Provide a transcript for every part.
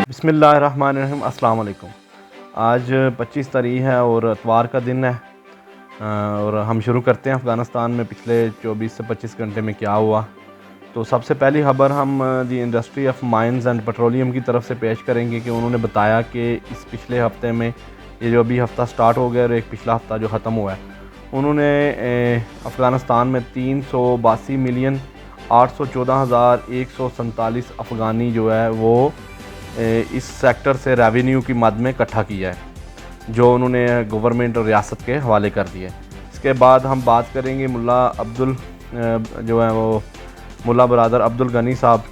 बिस्मिल्लाहिर्रहमानिर्रहीम। अस्सलाम वालेकुम। आज 25 तारीख है और इतवार का दिन है और हम शुरू करते हैं अफ़गानिस्तान में पिछले 24 से 25 घंटे में क्या हुआ। तो सबसे पहली खबर हम the industry of mines and petroleum की तरफ से पेश करेंगे कि उन्होंने बताया कि इस पिछले हफ़्ते में ये जो अभी हफ़्ता स्टार्ट हो गया और एक पिछला हफ़्ता जो ख़त्म हुआ है, उन्होंने अफ़गानिस्तान में 382,814,147 अफ़गानी जो है वो इस सेक्टर से रेवेन्यू की मद में इकट्ठा किया है, जो उन्होंने गवर्नमेंट और रियासत के हवाले कर दिया है। इसके बाद हम बात करेंगे मुल्ला अब्दुल जो है वो मुल्ला बरादर अब्दुल गनी साहब,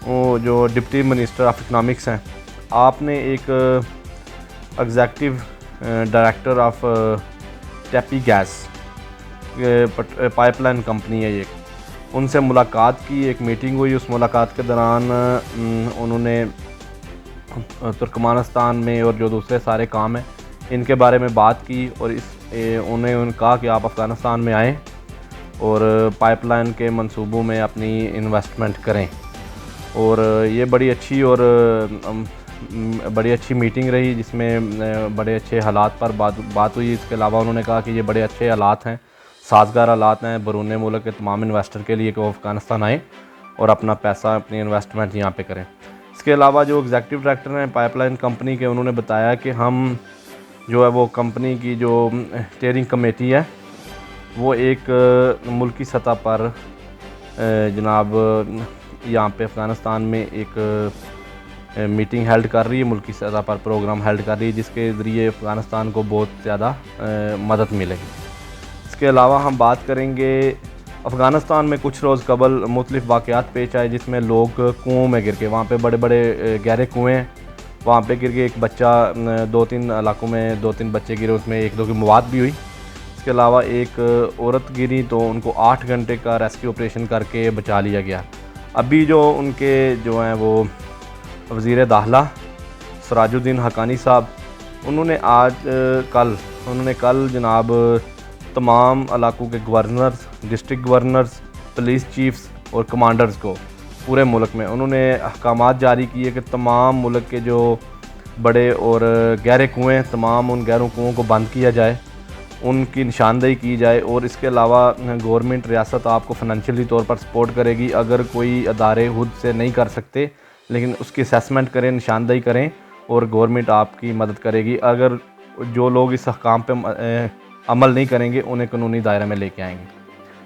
वो जो डिप्टी मिनिस्टर ऑफ इकनॉमिक्स हैं। आपने एक executive director of TAPI gas pipeline company है ये, उनसे मुलाकात की, एक मीटिंग हुई। उस मुलाकात के दौरान उन्होंने तुर्कमानिस्तान में और जो दूसरे सारे काम हैं इनके बारे में बात की और उन्हें कहा कि आप अफ़गानिस्तान में आएँ और पाइपलाइन के मंसूबों में अपनी इन्वेस्टमेंट करें। और ये बड़ी अच्छी मीटिंग रही जिसमें बड़े अच्छे हालात पर बात हुई। इसके अलावा उन्होंने कहा कि ये बड़े अच्छे हालात हैं, साज़गार हालात हैं बैरून मुल्क के तमाम इन्वेस्टर के लिए कि वो अफ़गानिस्तान आएँ और अपना पैसा, अपनी इन्वेस्टमेंट यहाँ पे करें। इसके अलावा जो एग्जेक्टिव डायरेक्टर हैं पाइपलाइन कंपनी के, उन्होंने बताया कि हम जो है वो कंपनी की जो स्टीयरिंग कमेटी है वो एक मुल्की सतह पर जनाब यहाँ पे अफ़गानिस्तान में एक मीटिंग हेल्ड कर रही है, मुल्की सतह पर प्रोग्राम हेल्ड कर रही है, जिसके ज़रिए अफ़गानिस्तान को बहुत ज़्यादा मदद मिलेगी। इसके अलावा हम बात करेंगे अफ़गानिस्तान में कुछ रोज़ कबल मुख्तलिफ़ वाक़यात पेश आए जिसमें लोग कुओं में गिर के, वहाँ पे बड़े बड़े गहरे कुएँ हैं, वहाँ पे गिर के एक बच्चा, 2-3 इलाकों में 2-3 बच्चे गिरे, उसमें 1-2 की मौत भी हुई। इसके अलावा एक औरत गिरी तो उनको 8 घंटे का रेस्क्यू ऑपरेशन करके बचा लिया गया। अभी जो उनके जो हैं वो वज़ीर दाखिला सराजुद्दीन हक्कानी साहब, उन्होंने कल जनाब तमाम इलाकों के governors, district governors, police chiefs और कमांडर्स को पूरे मुल्क में उन्होंने अहकामात जारी किए कि तमाम मुल्क के जो बड़े और गहरे कुएँ, तमाम उन गहरों कुओं को बंद किया जाए, उनकी निशानदेही की जाए। और इसके अलावा गवर्नमेंट, रियासत आपको फाइनेंशियली तौर पर सपोर्ट करेगी। अगर कोई अदारे खुद से नहीं कर सकते लेकिन उसकी असेसमेंट करें, निशानदेही करें और गवर्नमेंट आपकी मदद करेगी। अगर जो लोग इस अहकाम पे अमल नहीं करेंगे उन्हें कानूनी दायरे में लेके आएंगे।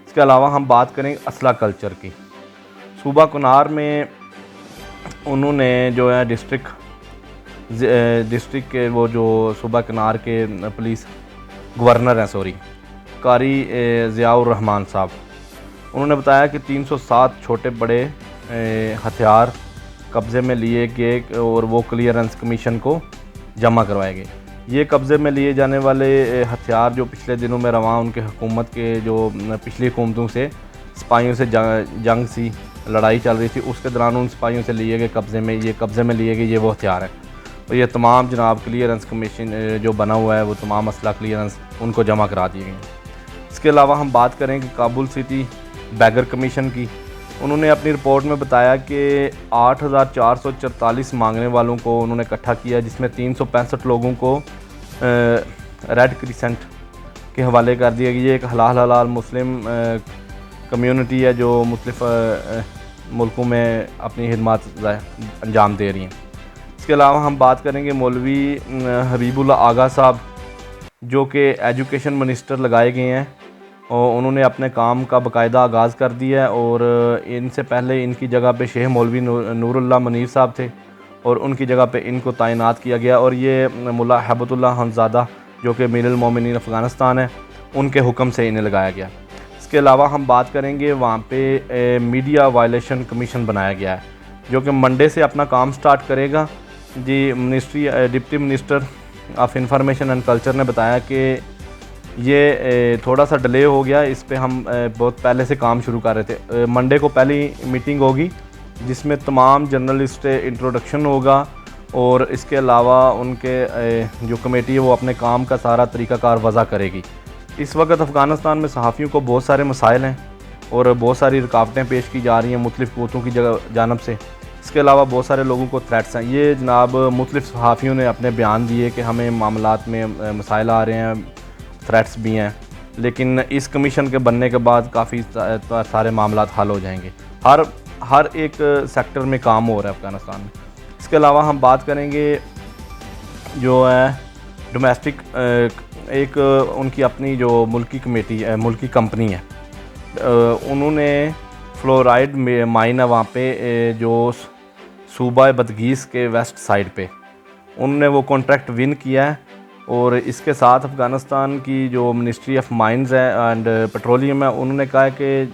इसके अलावा हम बात करें असला कल्चर की। सूबा कुनार में उन्होंने जो है डिस्ट्रिक्ट के वो जो सूबा कुनार के पुलिस गवर्नर हैं, कारी ज़ियाउर रहमान साहब, उन्होंने बताया कि 307 छोटे बड़े हथियार कब्ज़े में लिए गए और वो क्लियरेंस कमीशन को जमा करवाए गए। ये कब्ज़े में लिए जाने वाले हथियार जो पिछले दिनों में रवां उनके हुकूमत के जो पिछली हुकूमतों से सिपाहियों से जंग सी लड़ाई चल रही थी, उसके दौरान उन सिपाहियों से लिए गए कब्ज़े में लिए गए ये वो हथियार हैं। तो ये तमाम जनाब क्लियरेंस कमीशन जो बना हुआ है वो तमाम असला क्लियरेंस उनको जमा करा दिए गए। इसके अलावा हम बात करें कि काबुल सिटी बैगर कमीशन की, उन्होंने अपनी रिपोर्ट में बताया कि 8,444 मांगने वालों को उन्होंने इकट्ठा किया, जिसमें 365 लोगों को रेड क्रिसेंट के हवाले कर दिया गया। ये एक हलाल मुस्लिम कम्युनिटी है जो मुख्तलिफ़ मुल्कों में अपनी खिदमत अंजाम दे रही हैं। इसके अलावा हम बात करेंगे मौलवी हबीबुल्लाह आगा साहब, जो कि एजुकेशन मिनिस्टर लगाए गए हैं और उन्होंने अपने काम का बाकायदा आगाज़ कर दिया है। और इनसे पहले इनकी जगह पे शेख मौलवी नूरुल्लाह मुनीर साहब थे और उनकी जगह पे इनको तैनात किया गया। और ये मुल्ला हैबतुल्लाह हमज़ादा जो कि अमीरुल मोमिनीन अफ़गानिस्तान है, उनके हुक्म से इन्हें लगाया गया। इसके अलावा हम बात करेंगे वहाँ पे मीडिया वायलेशन कमीशन बनाया गया है, जो कि मंडे से अपना काम स्टार्ट करेगा। Deputy minister of information and culture ने बताया कि ये थोड़ा सा डिले हो गया, इस पे हम बहुत पहले से काम शुरू कर रहे थे। मंडे को पहली मीटिंग होगी जिसमें तमाम जर्नलिस्ट इंट्रोडक्शन होगा और इसके अलावा उनके जो कमेटी है वो अपने काम का सारा तरीक़ाकार वज़ा करेगी اس وقت افغانستان میں صحافیوں کو بہت سارے مسائل ہیں اور بہت ساری رکاوٹیں پیش کی جا رہی ہیں مختلف قوتوں کی جانب سے. اس کے علاوہ بہت سارے لوگوں کو تھریٹس ہیں. یہ جناب مختلف صحافیوں نے اپنے بیان دیے کہ ہمیں معاملات میں مسائل آ رہے ہیں, تھریٹس بھی ہیں, لیکن اس کمیشن کے بننے کے بعد کافی سارے معاملات حل ہو جائیں گے. ہر ایک سیکٹر میں کام ہو رہا ہے افغانستان میں. اس کے علاوہ ہم بات کریں گے جو ہے ڈومیسٹک, ایک ان کی اپنی جو ملکی کمپنی ہے, انہوں نے فلورائڈ مائن ہے وہاں پہ جو صوبہ بدغیس کے ویسٹ سائڈ پہ, انہوں نے وہ کانٹریکٹ ون کیا ہے. اور اس کے ساتھ افغانستان کی جو منسٹری آف مائنز ہے اینڈ پیٹرولیم ہے, انہوں نے کہا ہے کہ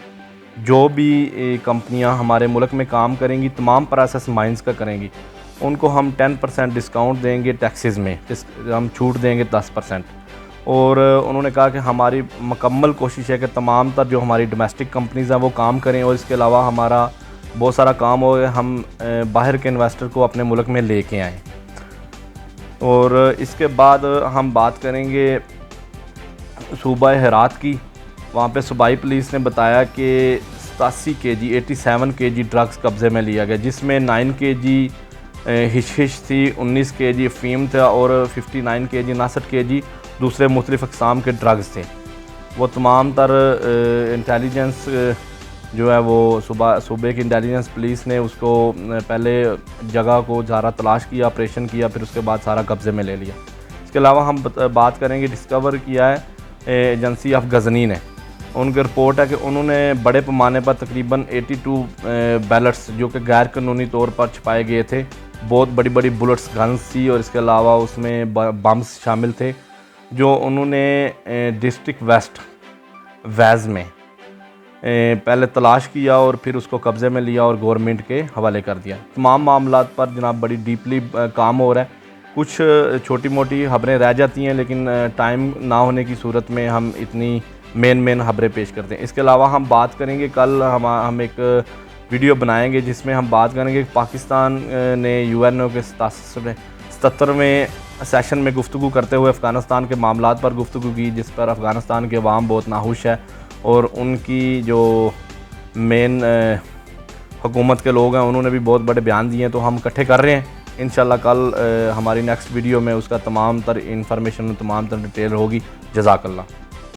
جو بھی کمپنیاں ہمارے ملک میں کام کریں گی, تمام پروسیس مائنز کا کریں گی, ان کو ہم 10% ڈسکاؤنٹ دیں گے ٹیکسز میں, ہم چھوٹ دیں گے 10%. اور انہوں نے کہا کہ ہماری مکمل کوشش ہے کہ تمام تر جو ہماری ڈومیسٹک کمپنیز ہیں وہ کام کریں, اور اس کے علاوہ ہمارا بہت سارا کام ہو گیا, ہم باہر کے انویسٹر کو اپنے ملک میں لے کے آئیں. اور اس کے بعد ہم بات کریں گے صوبہ ہرات کی. وہاں پہ صوبائی پولیس نے بتایا کہ 87 kg ڈرگز قبضے میں لیا گیا, جس میں 9 kg حشیش تھی, 19 kg افیم تھا اور 59 kg 69 kg دوسرے مختلف اقسام کے ڈرگز تھے. وہ تمام تر انٹیلیجنس جو ہے وہ صوبے کی انٹیلیجنس پولیس نے اس کو پہلے جگہ کو سارا تلاش کیا, آپریشن کیا, پھر اس کے بعد سارا قبضے میں لے لیا. اس کے علاوہ ہم بات کریں گے ڈسکور کیا ہے ایجنسی آف غزنی نے. ان کی رپورٹ ہے کہ انہوں نے بڑے پیمانے پر تقریباً 82 بیلٹس جو کہ غیر قانونی طور پر چھپائے گئے تھے, بہت بڑی بڑی بلٹس گنز تھی, اور اس کے علاوہ اس میں بمس شامل تھے, جو انہوں نے ڈسٹرکٹ ویسٹ ویز میں پہلے تلاش کیا اور پھر اس کو قبضے میں لیا اور گورنمنٹ کے حوالے کر دیا. تمام معاملات پر جناب بڑی ڈیپلی کام ہو رہا ہے. کچھ چھوٹی موٹی خبریں رہ جاتی ہیں, لیکن ٹائم نہ ہونے کی صورت میں ہم اتنی مین خبریں پیش کرتے ہیں. اس کے علاوہ ہم بات کریں گے, کل ہم ایک ویڈیو بنائیں گے جس میں ہم بات کریں گے کہ پاکستان نے UNO کے 77ویں سیشن میں گفتگو کرتے ہوئے افغانستان کے معاملات پر گفتگو کی, جس پر افغانستان کے عوام بہت ناخوش ہے, اور ان کی جو مین حکومت کے لوگ ہیں انہوں نے بھی بہت بڑے بیان دیے ہیں. تو ہم اکٹھے کر رہے ہیں انشاءاللہ کل ہماری نیکسٹ ویڈیو میں اس کا تمام تر انفارمیشن, تمام تر ڈیٹیل ہوگی. جزاک اللہ.